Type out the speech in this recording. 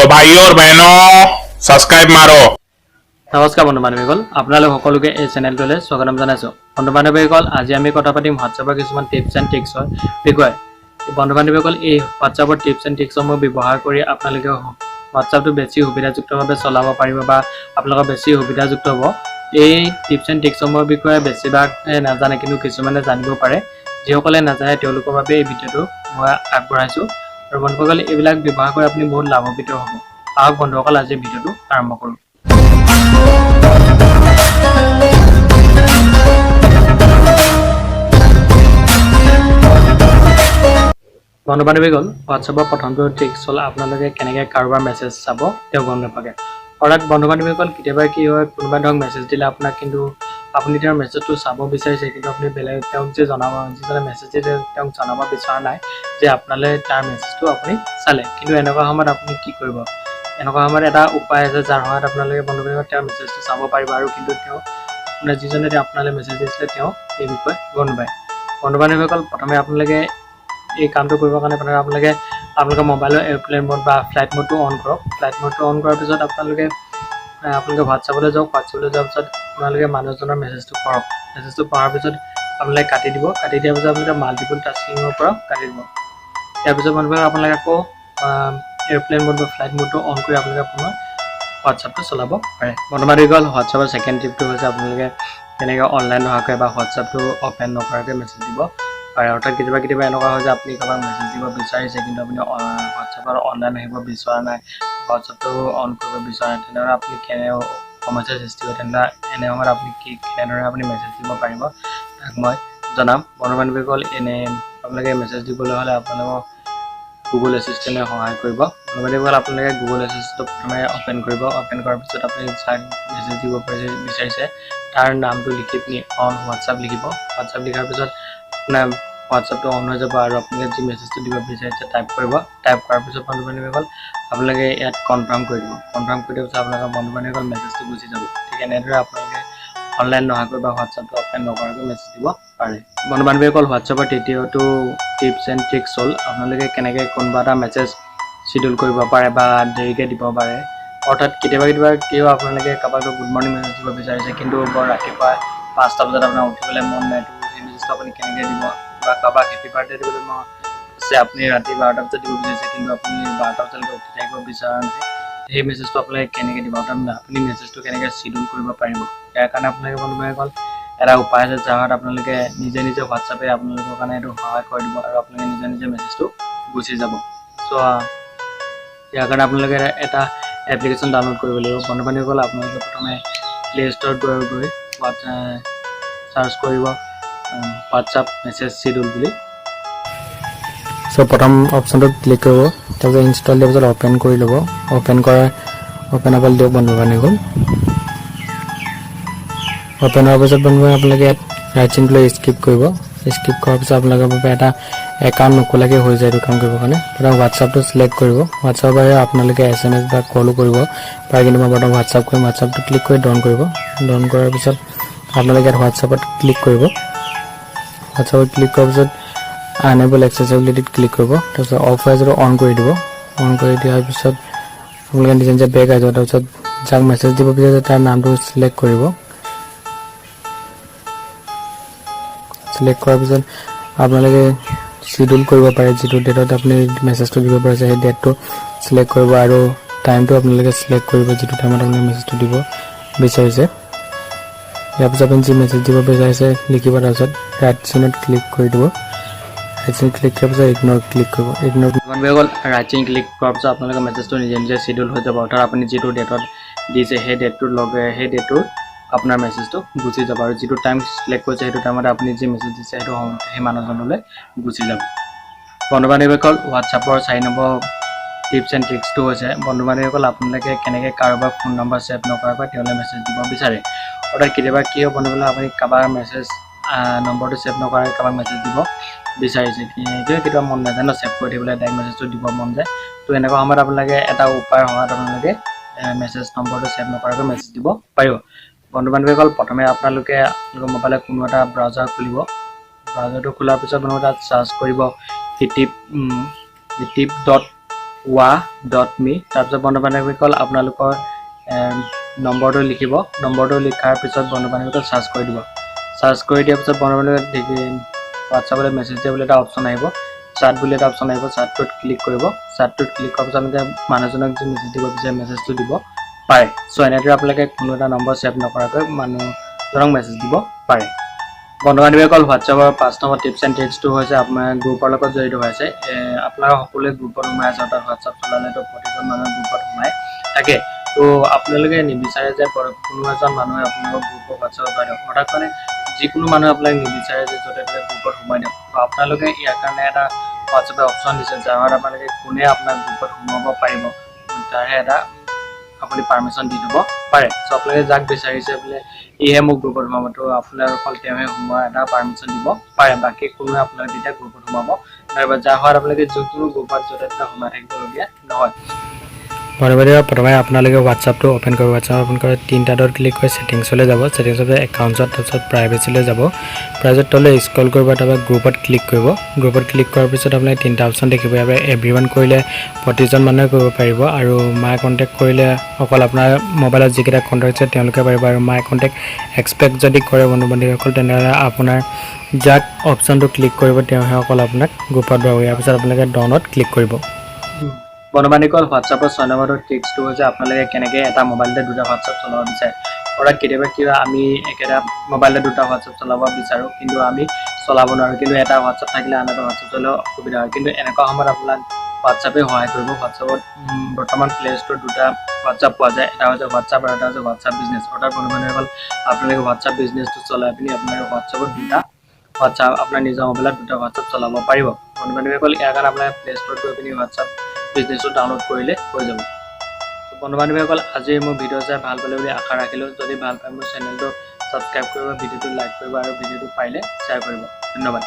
तो भाइयों और बहनों सब्सक्राइब मारो। नमस्कार बंधु बान्धवीসকল আপোনালোক সকলোকে এই চেনেলটোলৈ স্বাগতম জনাইছো। বন্ধু বান্ধৱীসকল আজি আমি কথা পাতিম হোৱাটছআপৰ কিছুমান টিপছ এণ্ড ট্ৰিক্সৰ বিষয়ে। বন্ধু বান্ধৱীসকল এই হোৱাটছআপৰ টিপছ এণ্ড ট্ৰিক্সসমূহ ব্যৱহাৰ কৰি আপোনালোকে হোৱাটছআপটো বেছি সুবিধাযুক্তভাৱে চলাব পাৰিব বা আপোনালোকৰ বেছি সুবিধাযুক্ত হ'ব। এই টিপছ এণ্ড ট্ৰিক্সসমূহৰ বিষয়ে বেছিভাগ নাজানে, কিন্তু কিছুমানে জানিব পাৰে। যিসকলে নাজানে তেওঁলোকৰ বাবে এই ভিডিঅ'টো মই আগবঢ়াইছোঁ। আৰু বন্ধুসকল এইবিলাক ব্যৱহাৰ কৰি আপুনি বহুত লাভান্বিত হ'ব। আহক বন্ধুসকল আজি ভিডিঅ'টো আৰম্ভ কৰোঁ। বন্ধু বান্ধৱীসকল হোৱাটছআপৰ প্ৰথমটো ট্ৰিক্স হ'ল আপোনালোকে কেনেকৈ কাৰোবাৰ মেছেজ চাব তেওঁ গম নাপাকে। অৰ্থাৎ বন্ধু বান্ধৱীসকল কেতিয়াবা কি হয়, কোনোবাই ধৰক মেছেজ দিলে আপোনাক, কিন্তু আপুনি তেওঁৰ মেছেজটো চাব বিচাৰিছে, কিন্তু আপুনি বেলেগ তেওঁক যিজনে মেছেজ দিলে তেওঁক জনাব বিচৰা নাই যে আপোনালৈ তাৰ মেছেজটো আপুনি চালে। কিন্তু এনেকুৱা সময়ত আপুনি কি কৰিব? এনেকুৱা সময়ত এটা উপায় আছে যাৰ সহায়ত আপোনালোকে বন্ধু বান্ধৱীসকল তেওঁৰ মেছেজটো চাব পাৰিব, আৰু কিন্তু তেওঁ আপোনাৰ যিজনে আপোনালৈ মেছেজ দিছিলে তেওঁ এই বিষয়ে গম নাপায়। বন্ধু বান্ধৱীসকল প্ৰথমে আপোনালোকে এই কামটো কৰিবৰ কাৰণে আপোনালোকৰ মোবাইলৰ এয়াৰপ্লেন মোড বা ফ্লাইট মোডটো অন কৰক। ফ্লাইট মোডটো অন কৰাৰ পিছত আপোনালোকে হোৱাটছআপলৈ যাওক। হোৱাটছআপলৈ যোৱাৰ পিছত আপোনালোকে মানুহজনৰ মেছেজটো পঢ়ক। মেছেজটো পঢ়াৰ পিছত আপোনালোকে কাটি দিব। কাটি দিয়াৰ পিছত আপোনালোকে মাল্টিপুল টাস্কিঙৰ পৰা কাটি দিব। ইয়াৰ পিছত আপোনালোকে আকৌ এয়াৰপ্লেন মোড বা ফ্লাইট মোডটো অন কৰি আপোনালোকে পুনৰ হোৱাটছআপটো চলাব পাৰে। বন্ধু বান্ধৱীসকল হোৱাটছআপৰ ছেকেণ্ড টিপটো হৈছে আপোনালোকে কেনেকৈ অনলাইন নোহোৱাকৈ বা হোৱাটছআপটো অ'পেন নকৰাকৈ মেছেজ দিব পাৰে। অৰ্থাৎ কেতিয়াবা এনেকুৱা হয় যে আপুনি কাৰোবাক মেছেজ দিব বিচাৰিছে, কিন্তু আপুনি হোৱাটছআপত অনলাইন আহিব বিচৰা নাই, হোৱাটছআপটো অন কৰিব বিচৰা নাই। তেনেদৰে আপুনি সমস্যাৰ সৃষ্টি হয়। এনে সময়ত আপুনি কেনেদৰে আপুনি মেছেজ দিব পাৰিব তাক মই জনাম। বন্ধু বান্ধৱীসকল আপোনালোকে মেছেজ দিবলৈ হ'লে আপোনালোকক গুগল এছিষ্টেণ্টে সহায় কৰিব। বন্ধু বান্ধৱীসকল আপোনালোকে গুগল এছিষ্টেণ্টটো প্ৰথমে অ'পেন কৰিব। অ'পেন কৰাৰ পিছত আপুনি যাক মেছেজ দিব বিচাৰিছে তাৰ নামটো লিখি পিনি অন হোৱাটছআপ লিখিব। হোৱাটছআপ লিখাৰ পিছত আপোনাৰ হোৱাটছআপটো অন হৈ যাব আৰু আপোনালোকে যি মেছেজটো দিব বিচাৰিছে টাইপ কৰিব। টাইপ কৰাৰ পিছত বন্ধু বান্ধৱীসকল আপোনালোকে ইয়াত কনফাৰ্ম কৰি দিব। কনফাৰ্ম কৰি দিয়াৰ পিছত আপোনালোকৰ বন্ধু বান্ধৱীসকল মেছেজটো গুচি যাব। ঠিক এনেদৰে আপোনালোকে অনলাইন নোহোৱাকৈ বা হোৱাটছআপটো অ'পেন নকৰাকৈ মেছেজ দিব পাৰে। বন্ধু বান্ধৱীসকল হোৱাটছআপৰ তৃতীয়টো টিপছ এণ্ড ট্ৰিক্স হ'ল আপোনালোকে কেনেকৈ কোনোবা এটা মেছেজ চিডিউল কৰিব পাৰে বা দেৰিকৈ দিব পাৰে। অৰ্থাৎ কেতিয়াবা কি হয়, আপোনালোকে কাৰোবাক গুড মৰ্ণিং মেছেজ দিব বিচাৰিছে, কিন্তু বৰ ৰাতিপুৱা 5টা বজাত আপোনাৰ উঠিবলৈ মন নাই। সেই মেছেজটো আপুনি কেনেকৈ দিব? বা কাৰোবাক হেপী বাৰ্থডে দিবলৈ মন আছে, আপুনি ৰাতি 12টা বজাত দিব বিচাৰিছে, কিন্তু আপুনি 12টা বজালৈকে উঠি থাকিব বিচৰা নাই। সেই মেছেজটো আপোনালোকে কেনেকৈ দিব? অৰ্থাৎ আপুনি মেছেজটো কেনেকৈ চিডিউল কৰিব পাৰিব? ইয়াৰ কাৰণে আপোনালোকে বন্ধু বান্ধৱীসকল এটা উপায় আছে যাৰ সহায়ত আপোনালোকে নিজে হোৱাটছআপে আপোনালোকৰ কাৰণে এইটো সহায় কৰি দিব আৰু আপোনালোকে নিজে মেছেজটো গুচি যাব। চ' ইয়াৰ কাৰণে আপোনালোকে এটা এপ্লিকেশ্যন ডাউনলোড কৰিব লাগিব। বন্ধু বান্ধৱীসকল আপোনালোকে প্ৰথমে প্লে ষ্ট'ৰত গৈ চাৰ্চ কৰিব হোৱাটছআপ মেছেজ চিডিউল বুলি। চ' প্ৰথম অপশ্যনটোত ক্লিক কৰিব, তাৰপিছত ইনষ্টল দিয়াৰ পিছত অ'পেন কৰি ল'ব। অ'পেন হ'বলৈ দিয়ক বন্ধু বান্ধৱীসকল। অ'পেন হোৱাৰ পিছত বন্ধু আপোনালোকে ইয়াত ৰাইট চিনটো স্কিপ কৰিব। স্কিপ কৰাৰ পিছত আপোনালোকৰ বাবে এটা একাউণ্ট নোখোলাকৈ হৈ যায় এইটো কাম কৰিবৰ কাৰণে। প্ৰথম হোৱাটছআপটো চিলেক্ট কৰিব। হোৱাটছআপৰ বাহিৰে আপোনালোকে SMS বা কলো কৰিব পাৰে, কিন্তু মই প্ৰথম হোৱাটছআপ কৰিম। হোৱাটছআপটো ক্লিক কৰি ডন কৰিব। ডন কৰাৰ পিছত আপোনালোকে ইয়াত হোৱাটছআপত ক্লিক কৰিব। হোৱাটছআপত ক্লিক কৰাৰ পিছত আনএবল এক্সেছিবিলিটিত ক্লিক কৰিব। তাৰপিছত অফ হৈ যোৱাটো অন কৰি দিব। অন কৰি দিয়াৰ পিছত আপোনালোকে নিজে বেক আহিব। তাৰপিছত যাক মেছেজ দিব বিচাৰিছে তাৰ নামটো চিলেক্ট কৰিব। চিলেক্ট কৰাৰ পিছত আপোনালোকে চিডিউল কৰিব পাৰে, যিটো ডেটত আপুনি মেছেজটো দিব পাৰিছে সেই ডেটটো চিলেক্ট কৰিব আৰু টাইমটো আপোনালোকে চিলেক্ট কৰিব, যিটো টাইমত আপুনি মেছেজটো দিব বিচাৰিছে। ইয়াৰ পিছত আপুনি যি মেছেজ দিব বিচাৰিছে লিখিব, তাৰপিছত ৰাইট চিনত ক্লিক কৰি দিব। ৰাইট চিন ক্লিক কৰাৰ পিছত ইগন'ৰ ক্লিক কৰিব। বান্ধৱীসকল ৰাইট চিন ক্লিক কৰাৰ পিছত আপোনালোকৰ মেছেজটো নিজে চিডিউল হৈ যাব। অৰ্থাৎ আপুনি যিটো ডেটত দিছে সেই ডেটটোৰ আপোনাৰ মেছেজটো গুচি যাব, আৰু যিটো টাইম চিলেক্ট কৰিছে সেইটো টাইমতে আপুনি যি মেছেজ দিছে সেইটো সেই মানুহজনলৈ গুচি যাব। বন্ধু বান্ধৱীসকল হোৱাটছআপৰ 4 নম্বৰ টিপছ এণ্ড ট্ৰিক্সটো হৈছে বন্ধু বান্ধৱীসকল আপোনালোকে কেনেকৈ কাৰোবাৰ ফোন নম্বৰ ছেভ নকৰাকৈ তেওঁলৈ মেছেজ দিব বিচাৰে। অৰ্থাৎ কেতিয়াবা কি হয় বন্ধু বান্ধৱীসকল, আপুনি কাৰোবাৰ মেছেজ নম্বৰটো ছেভ নকৰাকৈ কাৰোবাক মেছেজ দিব বিচাৰিছে, কেতিয়াবা মন নাযায় ন ছেভ কৰি থাকিবলৈ, ডাইৰেক্ট মেছেজটো দিব মন যায়। তো এনেকুৱা সময়ত আপোনালোকে এটা উপায়ৰ সহায়ত আপোনালোকে মেছেজ নম্বৰটো ছেভ নকৰাকৈ মেছেজ দিব পাৰিব। বন্ধু বান্ধৱীসকল প্ৰথমে আপোনালোকৰ মোবাইলত কোনো এটা ব্ৰাউজাৰ খুলিব। ব্ৰাউজাৰটো খোলাৰ পিছত তাত চাৰ্চ কৰিব wa.me তাৰপিছত বন্ধু বান্ধৱীসকল আপোনালোকৰ নম্বৰটো লিখিব নম্বৰটো লিখাৰ পিছত বন্ধু বান্ধৱীসকল সাৰ্চ কৰি দিব সাৰ্চ কৰি দিয়াৰ পিছত বন্ধু বান্ধৱীসকল হোৱাটছআপলৈ মেছেজ দিবলৈ এটা অপশ্যন আহিব চাট বুলি এটা অপশ্যন আহিব চাটটোত ক্লিক কৰিব চাটটোত ক্লিক কৰাৰ পিছত আপোনালোকে মানুহজনক যি মেছেজ দিব বিচাৰে মেছেজটো দিব পাৰে সো এনেদৰে আপোনালোকে কোনো এটা নম্বৰ সেভ নকৰাকৈ মানুহজনক মেছেজ দিব পাৰে বন্ধু বান্ধৱীসকল হোৱাটছআপৰ 5 নম্বৰ টিপছ এণ্ড ট্ৰিক্সটো হৈছে আপোনাৰ গ্ৰুপৰ লগত জড়িত হৈছে আপোনালোকে সকলোৱে গ্ৰুপত সোমাই আছে অৰ্থাৎ হোৱাটছআপ চলালেতো প্ৰতিজন মানুহে গ্ৰুপত সোমাই থাকে তো আপোনালোকে নিবিচাৰে যে কোনো এজন মানুহে আপোনালোকৰ গ্ৰুপত হোৱাটছআপত সোমাই দিয়ক অৰ্থাৎ মানে যিকোনো মানুহে আপোনাক নিবিচাৰে যে য'তে ত'তে গ্ৰুপত সোমাই দিয়ক তো আপোনালোকে ইয়াৰ কাৰণে এটা হোৱাটছআপে অপশ্যন দিছে যাৰ আপোনালোকে কোনে আপোনাৰ গ্ৰুপত সোমাব পাৰিব তাৰহে এটা আপুনি পাৰমিশ্যন দি দিব পাৰে সো আপোনালোকে যাক বিচাৰিছে বোলে ইহে মোক গ্ৰুপত সোমাব তো আপোনালোকৰ তেওঁহে সোমোৱাৰ এটা পাৰমিশ্যন দিব পাৰে বাকী কোনোৱে আপোনালোকে তেতিয়া গ্ৰুপত সোমাব নাইবা যাৰ হোৱাত আপোনালোকে যিকোনো গ্ৰুপত য'তে ত'তে সোমাই থাকিবলগীয়া নহয় প্ৰথমে আপোনালোকে হোৱাটছআপটো অ'পেন কৰিব হোৱাটছআপ অ'পেন কৰি তিনিটা ডট ক্লিক কৰি ছেটিংছলৈ যাব ছেটিংছত একাউণ্টছত তাৰপিছত প্ৰাইভেচিলৈ যাব প্ৰাইভেট তললৈ স্ক্ৰল কৰিব তাৰপৰা গ্ৰুপত ক্লিক কৰিব গ্ৰুপত ক্লিক কৰাৰ পিছত আপোনালোকে তিনিটা অপশ্যন দেখিব ইয়াৰ পৰা এভৰিৱান কৰিলে প্ৰতিজন মানুহে কৰিব পাৰিব আৰু মাই কণ্টেক্ট কৰিলে অকল আপোনাৰ মোবাইলত যিকেইটা কণ্টেক্ট আছে তেওঁলোকে পাৰিব আৰু মাই কণ্টেক্ট এক্সপেক্ট যদি কৰে বন্ধু বান্ধৱীসকল তেনেহ'লে আপোনাৰ যাক অপশ্যনটো ক্লিক কৰিব তেওঁহে অকল আপোনাক গ্ৰুপত ভৰাব ইয়াৰ পিছত আপোনালোকে ডনত ক্লিক কৰিব বন্ধু বান্ধৱীসকল হোৱাটছআপৰ 6 নম্বৰৰ ট্ৰিক্সটো হৈছে আপোনালোকে কেনেকৈ এটা মোবাইলতে দুটা হোৱাটছআপ চলাব বিচাৰে অৰ্থাৎ কেতিয়াবা কিবা আমি একেটা মোবাইলতে দুটা হোৱাটছআপ চলাব বিচাৰোঁ কিন্তু আমি চলাব নোৱাৰোঁ কিন্তু এটা হোৱাটছআপ থাকিলে আন এটা হোৱাটছআপ চলালেও অসুবিধা হয় কিন্তু এনেকুৱা সময়ত আপোনাক হোৱাটছআপে সহায় কৰিব হোৱাটছআপত বৰ্তমান প্লে ষ্ট'ৰত দুটা হোৱাটছআপ পোৱা যায় এটা হৈছে হোৱাটছআপ আৰু এটা হৈছে হোৱাটছআপ বিজনেছ অৰ্থাৎ বন্ধু বান্ধৱীসকল আপোনালোকে হোৱাটছআপ বিজনেছটো চলাই পিনি আপোনালোকে হোৱাটছআপত দুটা হোৱাটছআপ আপোনাৰ নিজৰ মোবাইলত দুটা হোৱাটছআপ চলাব পাৰিব বন্ধু বান্ধৱীসকল ইয়াৰ কাৰণে আপোনালোকে প্লে ষ্ট'ৰত গৈ পিনি হোৱাটছআপ বিজনেছটো ডাউনলোড কৰিলে হৈ যাব বন্ধু বান্ধৱীসকল আজিৰ মোৰ ভিডিঅ' চাই ভাল পালে বুলি আশা ৰাখিলোঁ যদি ভাল পায় মোৰ চেনেলটো ছাবস্ক্ৰাইব কৰিব ভিডিঅ'টো লাইক কৰিব আৰু ভিডিঅ'টো পাৰিলে শ্বেয়াৰ কৰিব ধন্যবাদ